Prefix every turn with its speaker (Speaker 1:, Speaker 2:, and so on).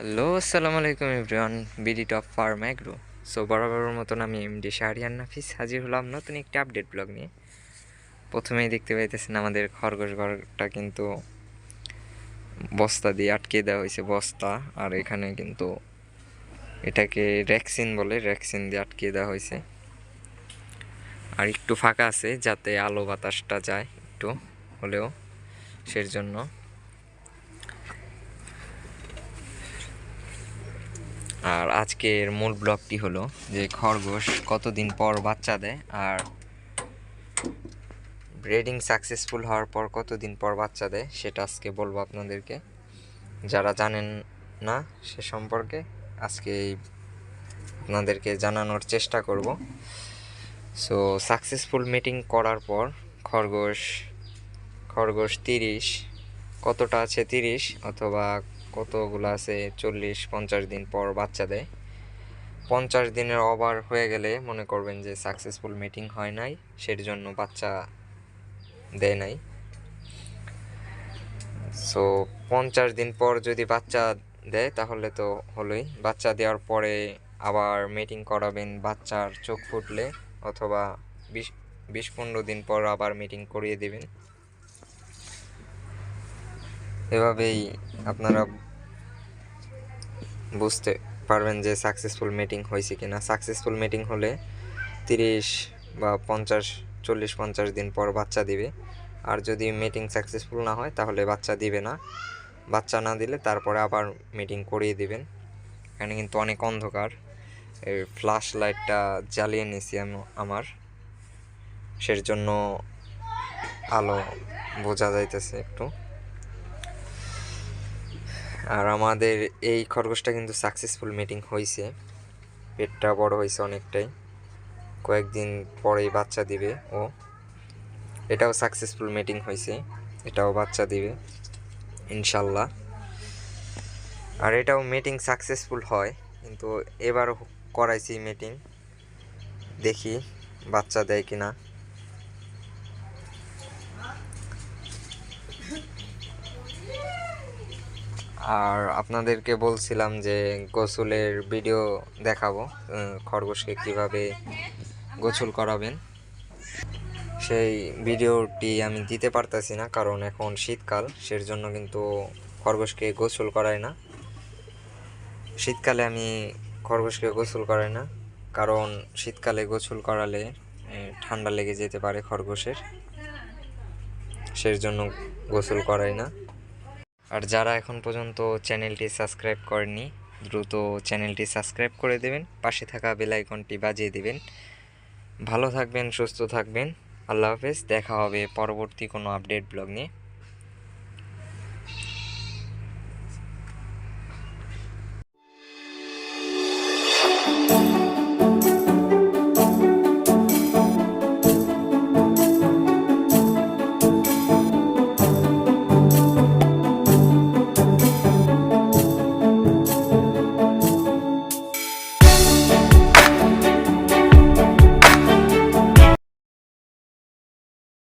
Speaker 1: Hello, আসসালামু আলাইকুম everyone. BD top farm agro. So বরাবরের মতন আমি এমডি শাহরিয়ার নাফিস হাজির হলাম নতুন একটি আপডেট ব্লগ নিয়ে। প্রথমেই দেখতে পাইতেছেন আমাদের খরগোশ ঘরটা কিন্তু বস্তা দিয়ে আটকে দেওয়া হয়েছে, বস্তা। আর এখানে কিন্তু এটাকে র্যাক্সিন বলে, র্যাক্সিন দিয়ে আটকে দেওয়া হয়েছে। আর একটু ফাঁকা আছে যাতে আলো বাতাসটা যায় একটু হলেও, সের জন্য। আর আজকের মূল ব্লগটি হলো যে খরগোশ কতদিন পর বাচ্চা দেয় আর ব্রিডিং সাকসেসফুল হওয়ার পর কতদিন পর বাচ্চা দেয় সেটা আজকে বলবো আপনাদেরকে। যারা জানেন না সে সম্পর্কে আজকে আপনাদেরকে জানানোর চেষ্টা করব। সো সাকসেসফুল মিটিং করার পর খরগোশ খরগোশ 30 কতটা আছে 30 অথবা কতগুলো আছে 40-50 দিন পর বাচ্চা দেয়। 50 দিনের ওভার হয়ে গেলে মনে করবেন যে সাকসেসফুল মিটিং হয় নাই, সের জন্য বাচ্চা দেয় নাই। সো 50 দিন পর যদি বাচ্চা দেয় তাহলে তো হলোই। বাচ্চা দেওয়ার পরে আবার মিটিং করাবেন বাচ্চার চোখ ফুটলে, অথবা 20-15 দিন পর আবার মিটিং করিয়ে দিবেন। এভাবেই আপনারা বুঝতে পারবেন যে সাকসেসফুল মিটিং হয়েছে কিনা। সাকসেসফুল মিটিং হলে 30 বা 40-50 দিন পর বাচ্চা দিবে। আর যদি মিটিং সাকসেসফুল না হয় তাহলে বাচ্চা দিবে না। বাচ্চা না দিলে তারপরে আবার মিটিং করিয়ে দিবেন। এখানে কিন্তু অনেক অন্ধকার, এই ফ্ল্যাশ লাইটটা জ্বালিয়ে নিয়েছি আমার, সের জন্য আলো বোঝা যাইতেছে একটু। আর আমাদের এই খরগোশটা কিন্তু সাকসেসফুল মিটিং হয়েছে, পেটটা বড় হয়েছে অনেকটাই, কয়েকদিন পরেই বাচ্চা দিবে ও। এটাও সাকসেসফুল মিটিং হয়েছে, এটাও বাচ্চা দিবে ইনশাল্লাহ। আর এটাও মিটিং সাকসেসফুল হয়, কিন্তু এবার করাইছি মিটিং, দেখি বাচ্চা দেয় কিনা। আর আপনাদেরকে বলছিলাম যে গোসলের ভিডিও দেখাবো, খরগোশকে কিভাবে গোসল করাবেন। সেই ভিডিওটি আমি দিতে পারতেছি না কারণ এখন শীতকাল, সের জন্য কিন্তু খরগোশকে গোসল করাই না। শীতকালে আমি খরগোশকে গোসল করাই না, কারণ শীতকালে গোসল করালে ঠান্ডা লেগে যেতে পারে খরগোশের, সের জন্য গোসল করাই না। আর যারা এখন পর্যন্ত চ্যানেলটি সাবস্ক্রাইব করেননি দ্রুত চ্যানেলটি সাবস্ক্রাইব করে দেবেন, পাশে থাকা বেল আইকনটি বাজিয়ে দেবেন। ভালো থাকবেন, সুস্থ থাকবেন। আল্লাহ হাফেজ। দেখা হবে পরবর্তী কোনো আপডেট ব্লগ নিয়ে।